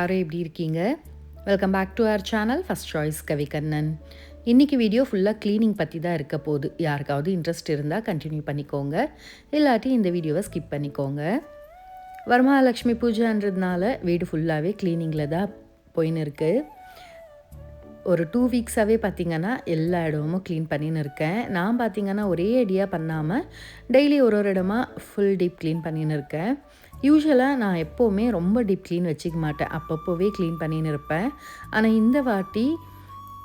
எல்லாரும் எப்படி இருக்கீங்க? Welcome back to our channel first choice Kavikannan. இன்றைக்கி வீடியோ ஃபுல்லாக க்ளீனிங் பற்றி தான் இருக்க போகுது. யாருக்காவது இன்ட்ரெஸ்ட் இருந்தால் கண்டினியூ பண்ணிக்கோங்க, இல்லாட்டி இந்த வீடியோவை ஸ்கிப் பண்ணிக்கோங்க. வரமகாலட்சுமி பூஜைன்றதுனால வீடு ஃபுல்லாகவே க்ளீனிங்கில் தான் போயின்னு இருக்குது. ஒரு 2 வீக்ஸாகவே பார்த்திங்கன்னா எல்லா இடமும் க்ளீன் பண்ணின்னு இருக்கேன். நான் பார்த்திங்கன்னா ஒரே அடியாக பண்ணாமல் டெய்லி ஒரு இடமா ஃபுல் டீப் க்ளீன் பண்ணின்னு இருக்கேன். யூஸ்வலாக நான் எப்போவுமே ரொம்ப டீப் க்ளீன் வச்சுக்க மாட்டேன், அப்பப்போவே க்ளீன் பண்ணின்னு இருப்பேன். ஆனால் இந்த வாட்டி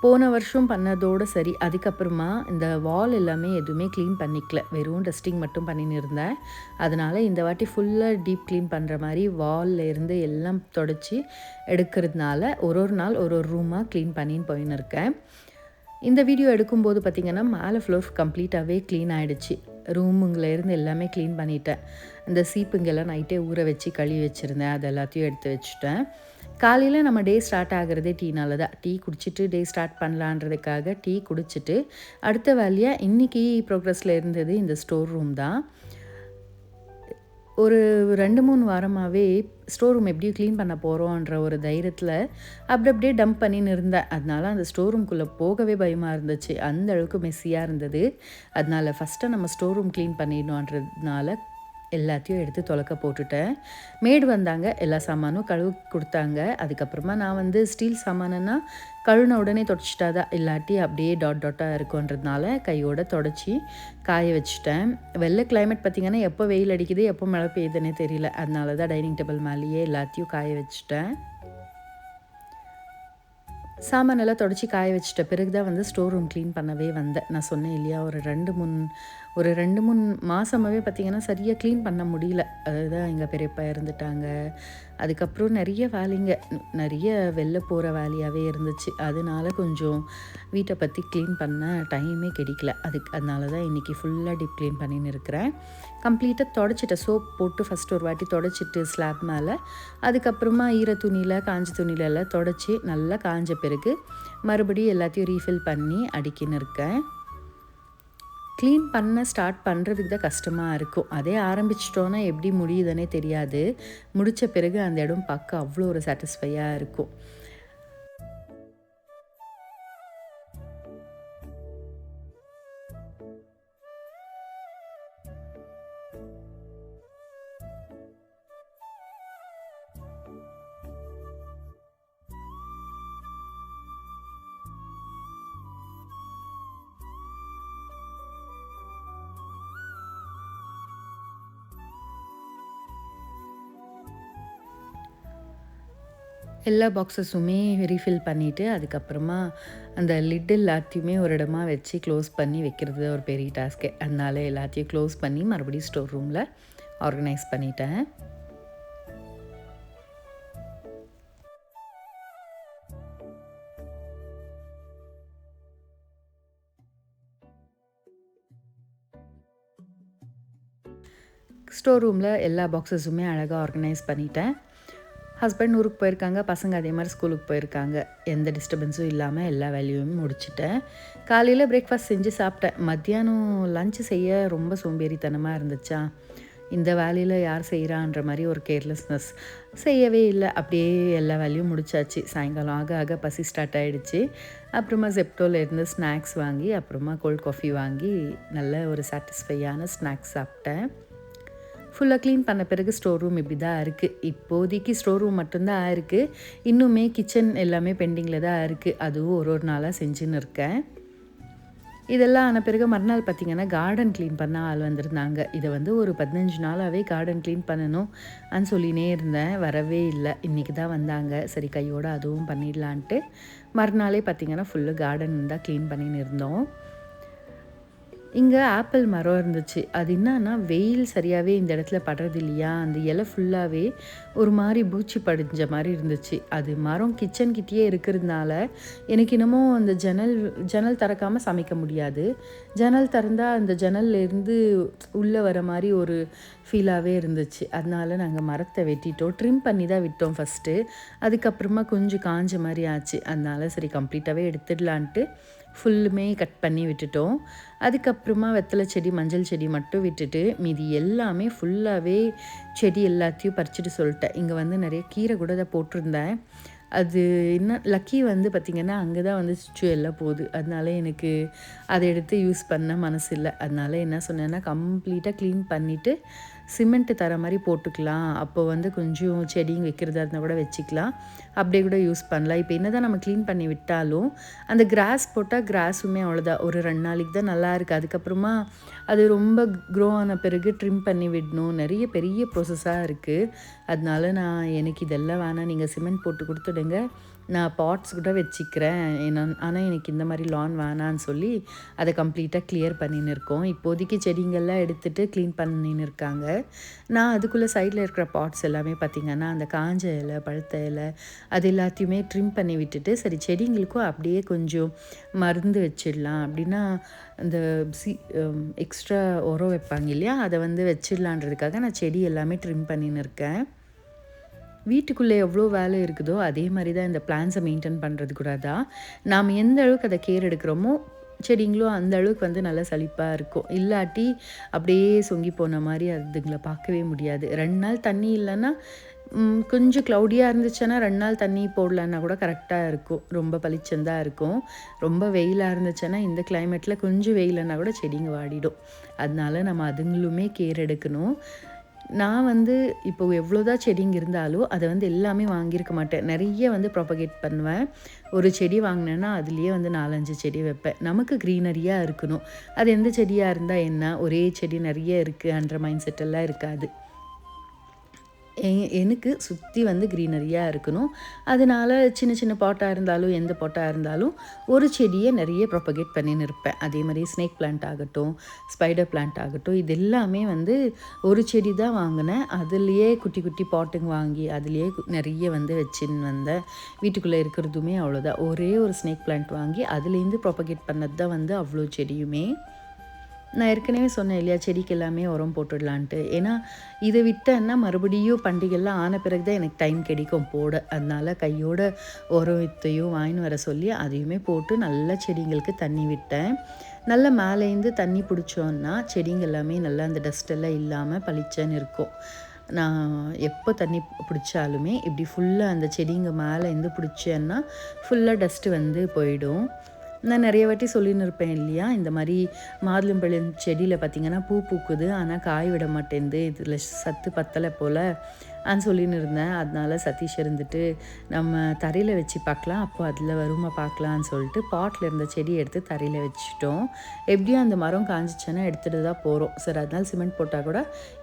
போன வருஷம் பண்ணதோடு சரி, அதுக்கப்புறமா இந்த வால் எல்லாமே எதுவுமே க்ளீன் பண்ணிக்கல, வெறும் டஸ்டிங் மட்டும் பண்ணின்னு இருந்தேன். அதனால் இந்த வாட்டி ஃபுல்லாக டீப் க்ளீன் பண்ணுற மாதிரி வாலில் இருந்து எல்லாம் தொடச்சி எடுக்கிறதுனால ஒரு நாள் ஒரு ரூமாக க்ளீன் பண்ணின்னு போயின்னு இருக்கேன். இந்த வீடியோ எடுக்கும்போது பார்த்திங்கன்னா மேலே ஃப்ளோர் கம்ப்ளீட்டாகவே க்ளீன் ஆகிடுச்சு. ரூமுங்கலேருந்து எல்லாமே க்ளீன் பண்ணிட்டேன். இந்த சீப்புங்கெல்லாம் நைட்டே ஊற வச்சு கழுவி வச்சுருந்தேன், அது எல்லாத்தையும் எடுத்து வச்சுட்டேன். காலையில் நம்ம டே ஸ்டார்ட் ஆகிறதே டீனால தான். டீ குடிச்சிட்டு டே ஸ்டார்ட் பண்ணலான்றதுக்காக டீ குடிச்சிட்டு அடுத்த வேலையாக இன்றைக்கி ப்ரோக்ரஸில் இருந்தது இந்த ஸ்டோர் ரூம் தான். ஒரு 2-3 வாரமாகவே ஸ்டோர் ரூம் எப்படி க்ளீன் பண்ண போகிறோன்ற ஒரு தைரியத்தில் அப்படியே டம்ப் பண்ணின்னு இருந்தேன். அதனால அந்த ஸ்டோர் ரூம்குள்ளே போகவே பயமாக இருந்துச்சு, அந்த அளவுக்கு மெஸ்ஸியாக இருந்தது. அதனால் ஃபஸ்ட்டு நம்ம ஸ்டோர் ரூம் க்ளீன் பண்ணிடணுன்றதுனால எல்லாத்தையும் எடுத்து தொலைக்க போட்டுட்டேன். மேடு வந்தாங்க, எல்லா சாமானும் கழுவு கொடுத்தாங்க. அதுக்கப்புறமா நான் ஸ்டீல் சாமானுன்னா கழுவின உடனே தொடச்சிட்டா தான், இல்லாட்டி அப்படியே டாட்டாக இருக்குன்றதுனால கையோடு தொடச்சி காய வச்சுட்டேன். வெள்ளை கிளைமேட் பார்த்திங்கன்னா எப்போ வெயில் அடிக்குது எப்போ மழை பெய்யுதுன்னே தெரியல. அதனால தான் டைனிங் டேபிள் மேலேயே எல்லாத்தையும் காய வச்சுட்டேன். சாமானெல்லாம் தொடச்சி காய வச்சுட்ட பிறகு தான் ஸ்டோர் ரூம் க்ளீன் பண்ணவே வந்தேன். நான் சொன்னேன் இல்லையா, ஒரு 2-3 மாதமாகவே பார்த்திங்கன்னா சரியாக க்ளீன் பண்ண முடியல. அதுதான் எங்கள் பெரியப்பா இறந்துட்டாங்க. அதுக்கப்புறம் நிறைய வெளில போகிற வேலையாகவே இருந்துச்சு. அதனால கொஞ்சம் வீட்டை பற்றி க்ளீன் பண்ண டைமே கிடைக்கல. அதனால தான் இன்றைக்கி ஃபுல்லாக டீப் க்ளீன் பண்ணின்னு இருக்கிறேன். கம்ப்ளீட்டாக தொடச்சிட்டேன். சோப் போட்டு ஃபஸ்ட்டு ஒரு வாட்டி தொடச்சிட்டு ஸ்லாப் மேலே, அதுக்கப்புறமா ஈர துணியில் காஞ்ச துணியில் எல்லாம் தொடச்சி நல்லா காஞ்ச பிறகு மறுபடியும் எல்லாத்தையும் ரீஃபில் பண்ணி அடிக்கின்னு இருக்கேன். க்ளீன் பண்ண ஸ்டார்ட் பண்ணுறதுக்கு தான் கஷ்டமாக இருக்கும். அதே ஆரம்பிச்சிட்டோன்னா எப்படி முடியுதுன்னே தெரியாது. முடித்த பிறகு அந்த இடம் பார்க்க அவ்வளோ ஒரு சாட்டிஸ்ஃபையாக இருக்கும். எல்லா பாக்ஸஸுமே ரீஃபில் பண்ணிவிட்டு அதுக்கப்புறமா அந்த லிட் எல்லாத்தையுமே ஒரு இடமா வச்சு க்ளோஸ் பண்ணி வைக்கிறது ஒரு பெரிய டாஸ்க்கு. அதனால எல்லாத்தையும் க்ளோஸ் பண்ணி மறுபடியும் ஸ்டோர் ரூமில் ஆர்கனைஸ் பண்ணிட்டேன். ஸ்டோர் ரூமில் எல்லா பாக்ஸஸுமே அழகாக ஆர்கனைஸ் பண்ணிட்டேன். ஹஸ்பண்ட் ஊருக்கு போயிருக்காங்க, பசங்க அதே மாதிரி ஸ்கூலுக்கு போயிருக்காங்க. எந்த டிஸ்டர்பன்ஸும் இல்லாமல் எல்லா வேலையும் முடிச்சுட்டேன். காலையில் பிரேக்ஃபாஸ்ட் செஞ்சு சாப்பிட்டேன். மத்தியானம் லஞ்சு செய்ய ரொம்ப சோம்பேறித்தனமாக இருந்துச்சா, இந்த வேலையில் யார் செய்கிறான்ற மாதிரி ஒரு கேர்லெஸ்னஸ், செய்யவே இல்லை. அப்படியே எல்லா வேலையும் முடிச்சாச்சு. சாயங்காலம் ஆக பசி ஸ்டார்ட் ஆகிடுச்சு. அப்புறமா ஜெப்டோலேருந்து ஸ்நாக்ஸ் வாங்கி அப்புறமா கோல்ட் காஃபி வாங்கி நல்ல ஒரு சாட்டிஸ்ஃபையான ஸ்நாக்ஸ் சாப்பிட்டேன். ஃபுல்லாக க்ளீன் பண்ண பிறகு ஸ்டோர் ரூம் இப்படி தான் இருக்குது. இப்போதைக்கு ஸ்டோர் ரூம் மட்டும்தான் இருக்குது. இன்னுமே கிச்சன் எல்லாமே பெண்டிங்கில் தான் இருக்குது. அதுவும் ஒரு நாளாக செஞ்சுன்னு இருக்கேன். இதெல்லாம் ஆன பிறகு மறுநாள் பார்த்திங்கன்னா கார்டன் க்ளீன் பண்ண ஆள் வந்திருந்தாங்க. இதை ஒரு 15 நாளாகவே கார்டன் க்ளீன் பண்ணணும் சொல்லினே இருந்தேன், வரவே இல்லை. இன்றைக்கி தான் வந்தாங்க. சரி கையோடு அதுவும் பண்ணிடலான்ட்டு மறுநாளே பார்த்திங்கன்னா ஃபுல்லு கார்டன் தான் க்ளீன் பண்ணின்னு இருந்தோம். இங்கே ஆப்பிள் மரம் இருந்துச்சு. அது என்னன்னா வெயில் சரியாகவே இந்த இடத்துல படுறது இல்லையா, அந்த இலை ஃபுல்லாகவே ஒரு மாதிரி பூச்சி படிஞ்ச மாதிரி இருந்துச்சு. அது மரம் கிச்சன்கிட்டயே இருக்கிறதுனால எனக்கு இன்னமும் அந்த ஜன்னல் திறக்காமல் சமைக்க முடியாது. ஜன்னல் திறந்தால் அந்த ஜன்னல்லேருந்து உள்ளே வர மாதிரி ஒரு ஃபீலாகவே இருந்துச்சு. அதனால நாங்கள் மரத்தை வெட்டிட்டோம், ட்ரிம் பண்ணி தான் விட்டோம் ஃபஸ்ட்டு. அதுக்கப்புறமா கொஞ்சம் காஞ்ச மாதிரி ஆச்சு. அதனால சரி கம்ப்ளீட்டாகவே எடுத்துடலான்ட்டு ஃபுல்லுமே கட் பண்ணி விட்டுட்டோம். அதுக்கப்புறமா வெத்தலை செடி, மஞ்சள் செடி மட்டும் விட்டுட்டு மீதி எல்லாமே ஃபுல்லாகவே செடி எல்லாத்தையும் பறிச்சுட்டு சொல்லிட்டேன். இங்கே வந்து நிறைய கீரை கூட தான் போட்டிருந்தேன். அது என்ன லக்கி வந்து பார்த்திங்கன்னா அங்கே தான் வந்து சுச்சு எல்லாம் போகுது. அதனால எனக்கு அதை எடுத்து யூஸ் பண்ண மனசு இல்லை. அதனால என்ன சொன்னேன்னா கம்ப்ளீட்டாக க்ளீன் பண்ணிவிட்டு சிமெண்ட்டு தர மாதிரி போட்டுக்கலாம். அப்போ வந்து கொஞ்சம் செடிங்க வைக்கிறதா இருந்தால் கூட வச்சுக்கலாம், அப்படியே கூட யூஸ் பண்ணலாம். இப்போ என்ன தான் நம்ம க்ளீன் பண்ணி விட்டாலும் அந்த கிராஸ் போட்டால் கிராஸுமே அவ்வளோதான், ஒரு 2 நாளைக்கு தான் நல்லா இருக்குது. அதுக்கப்புறமா அது ரொம்ப க்ரோ ஆன பிறகு ட்ரிம் பண்ணி விடணும், நிறைய பெரிய ப்ரோசஸாக இருக்குது. அதனால எனக்கு இதெல்லாம் வேணாம், நீங்கள் சிமெண்ட் போட்டு கொடுத்துடுங்க, நான் பாட்ஸ் கூட வச்சுக்கிறேன், ஆனால் எனக்கு இந்த மாதிரி லான் வேணான்னு சொல்லி அதை கம்ப்ளீட்டாக கிளியர் பண்ணின்னு இருக்கோம். இப்போதைக்கு செடிங்கள்லாம் எடுத்துகிட்டு க்ளீன் பண்ணின்னு இருக்காங்க. நான் அதுக்குள்ளே சைடில் இருக்கிற பாட்ஸ் எல்லாமே பார்த்திங்கன்னா அந்த காஞ்ச இலை, பழுத்த இலை அது எல்லாத்தையுமே ட்ரிம் பண்ணி விட்டுட்டு, சரி செடிங்களுக்கும் அப்படியே கொஞ்சம் மருந்து வச்சிடலாம் அப்படின்னா அந்த எக்ஸ்ட்ரா உரம் வைப்பாங்க இல்லையா, அதை வந்து வச்சிடலான்றதுக்காக நான் செடி எல்லாமே ட்ரிம் பண்ணின்னு இருக்கேன். வீட்டுக்குள்ளே எவ்வளோ வேலை இருக்குதோ அதே மாதிரி தான் இந்த பிளான்ஸை மெயின்டைன் பண்ணுறது கூட தான். நாம் எந்த அளவுக்கு அதை கேர் எடுக்கிறோமோ செடிங்களும் அந்த அளவுக்கு வந்து நல்லா செழிப்பாக இருக்கும். இல்லாட்டி அப்படியே சொங்கி போன மாதிரி அதுங்களை பார்க்கவே முடியாது. 2 நாள் தண்ணி இல்லைன்னா கொஞ்சம் க்ளவுடியாக இருந்துச்சுன்னா 2 நாள் தண்ணி போடலன்னா கூட கரெக்டாக இருக்கும், ரொம்ப பளிச்சந்தாக இருக்கும். ரொம்ப வெயிலாக இருந்துச்சுன்னா இந்த கிளைமேட்டில் கொஞ்சம் வெயிலன்னா கூட செடிங்க வாடிடும். அதனால நம்ம அதுங்களுமே கேர் எடுக்கணும். நான் வந்து இப்போ எவ்வளோதான் செடிங்க இருந்தாலும் அதை வந்து எல்லாமே வாங்கியிருக்க மாட்டேன், நிறைய வந்து ப்ராபகேட் பண்ணுவேன். ஒரு செடி வாங்கினேன்னா அதுலேயே வந்து 4-5 செடி வைப்பேன். நமக்கு க்ரீனரியாக இருக்கணும். அது எந்த செடியாக இருந்தால் என்ன, ஒரே செடி நிறைய இருக்குன்ற மைண்ட் செட்டெல்லாம் இருக்காது. எனக்கு சுற்றி வந்து க்ரீனரியாக இருக்கணும். அதனால் சின்ன சின்ன பாட்டாக இருந்தாலும் எந்த பாட்டாக இருந்தாலும் ஒரு செடியை நிறைய ப்ராபகேட் பண்ணின்னு இருப்பேன். அதே மாதிரி ஸ்னேக் பிளான்ட் ஆகட்டும், ஸ்பைடர் பிளான்ட் ஆகட்டும், இது எல்லாமே வந்து ஒரு செடி தான் வாங்கினேன். அதுலேயே குட்டி குட்டி பாட்டுங்க வாங்கி அதுலேயே நிறைய வந்து வச்சுன்னு வந்தேன். வீட்டுக்குள்ளே இருக்கிறதுமே அவ்வளோதான், ஒரே ஒரு ஸ்னேக் பிளான்ட் வாங்கி அதுலேருந்து ப்ராபகேட் பண்ணது தான் வந்து அவ்வளோ செடியுமே. நான் ஏற்கனவே சொன்னேன் இல்லையா, செடிக்கு எல்லாமே உரம் போட்டுடலான்ட்டு. ஏன்னா இதை விட்டேன்னா மறுபடியும் பண்டிகைலாம் ஆன பிறகு தான் எனக்கு டைம் கிடைக்கும் போட. அதனால கையோட உரம் வித்தையும் வாங்கின்னு வர சொல்லி அதையுமே போட்டு நல்லா செடிங்களுக்கு தண்ணி விட்டேன். நல்லா மேலேருந்து தண்ணி பிடிச்சோன்னா செடிங்க எல்லாமே நல்லா அந்த டஸ்ட்டெல்லாம் இல்லாமல் பளிச்சன்னு இருக்கும். நான் எப்போ தண்ணி பிடிச்சாலுமே இப்படி ஃபுல்லாக அந்த செடிங்க மேலேருந்து பிடிச்சேன்னா ஃபுல்லாக டஸ்ட்டு வந்து போயிடும். நான் நிறைய வாட்டி சொல்லின்னு இருப்பேன் இல்லையா, இந்த மாதிரி மாதுளம்பழம் செடியில் பார்த்திங்கன்னா பூ பூக்குது ஆனால் காய் விட மாட்டேங்குது, இதில் சத்து பத்தலை போல் சொல்லின்னு இருந்தேன். அதனால சதீஷ் இருந்துட்டு நம்ம தரையில் வச்சு பார்க்கலாம், அப்போ அதில் வருமா பார்க்கலான்னு சொல்லிட்டு பாட்டில் இருந்த செடியை எடுத்து தரையில் வச்சுட்டோம். எப்படியும் அந்த மரம் காஞ்சிச்சேன்னா எடுத்துகிட்டு தான் போகிறோம். சரி அதனால் சிமெண்ட் போட்டால் கூட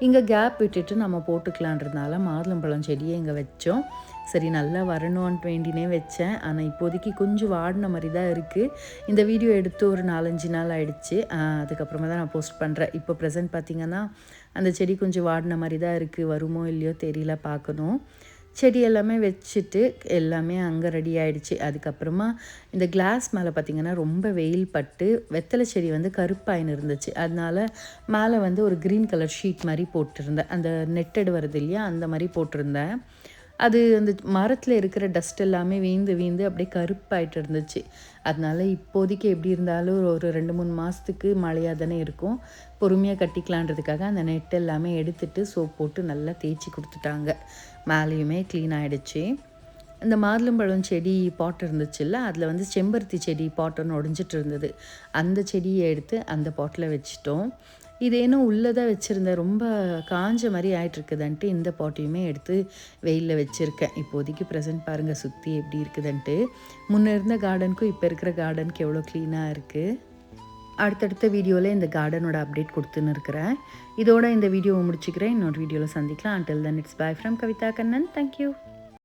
இங்கே கேப் விட்டுட்டு நம்ம போட்டுக்கலான்றதுனால மாதுளம்பழம் செடியை இங்கே வச்சோம். சரி நல்லா வரணும்ன்ட்டு வேண்டினே வச்சேன். ஆனால் இப்போதைக்கு கொஞ்சம் வாடின மாதிரி தான் இருக்குது. இந்த வீடியோ எடுத்து ஒரு 4-5 நாள் ஆகிடுச்சு. அதுக்கப்புறமா தான் நான் போஸ்ட் பண்ணுறேன். இப்போ ப்ரெசென்ட் பார்த்திங்கன்னா அந்த செடி கொஞ்சம் வாடின மாதிரி தான் இருக்குது, வருமோ இல்லையோ தெரியல, பார்க்கணும். செடி எல்லாமே வச்சுட்டு எல்லாமே அங்கே ரெடி ஆகிடுச்சு. அதுக்கப்புறமா இந்த கிளாஸ் மேலே பார்த்திங்கன்னா ரொம்ப வெயில் பட்டு வெத்தலை செடி வந்து கருப்பாயின்னு இருந்துச்சு. அதனால மேலே வந்து ஒரு க்ரீன் கலர் ஷீட் மாதிரி போட்டிருந்தேன், அந்த நெட்டடு வருது இல்லையா அந்த மாதிரி போட்டிருந்தேன். அது அந்த மரத்தில் இருக்கிற டஸ்ட் எல்லாமே வீந்து அப்படியே கருப்பாயிட்டு இருந்துச்சு. அதனால இப்போதைக்கு எப்படி இருந்தாலும் ஒரு 2-3 மாதத்துக்கு மழையாக தானே இருக்கும், பொறுமையாக கட்டிக்கலான்றதுக்காக அந்த நெட் எல்லாமே எடுத்துகிட்டு சோப் போட்டு நல்லா தேய்ச்சி கொடுத்துட்டாங்க. மேலேயுமே க்ளீன் ஆகிடுச்சு. இந்த மாதுளம்பழம் செடி பாட் இருந்துச்சுல்ல, அதில் வந்து செம்பருத்தி செடி பாட்டொன்று உடஞ்சிட்டு இருந்தது. அந்த செடியை எடுத்து அந்த பாட்டில் வச்சிட்டோம். இது ஏனோ உள்ளே தான் வச்சுருந்தேன், ரொம்ப காஞ்ச மாதிரி ஆகிட்டுருக்குதுன்ட்டு இந்த பாட்டையுமே எடுத்து வெயிலில் வச்சுருக்கேன். இப்போதைக்கு ப்ரெசென்ட் பாருங்கள் சுற்றி எப்படி இருக்குதுன்ட்டு. முன்னே இருந்த கார்டனுக்கும் இப்போ இருக்கிற கார்டனுக்கு எவ்வளோ க்ளீனாக இருக்குது. அடுத்தடுத்த வீடியோவில் இந்த கார்டனோட அப்டேட் கொடுத்துன்னு இருக்கிறேன். இதோட இந்த வீடியோவை முடிச்சுக்கிறேன். இன்னொரு வீடியோவில் சந்திக்கலாம். Until then, it's bye from Kavita Kannan. Thank you.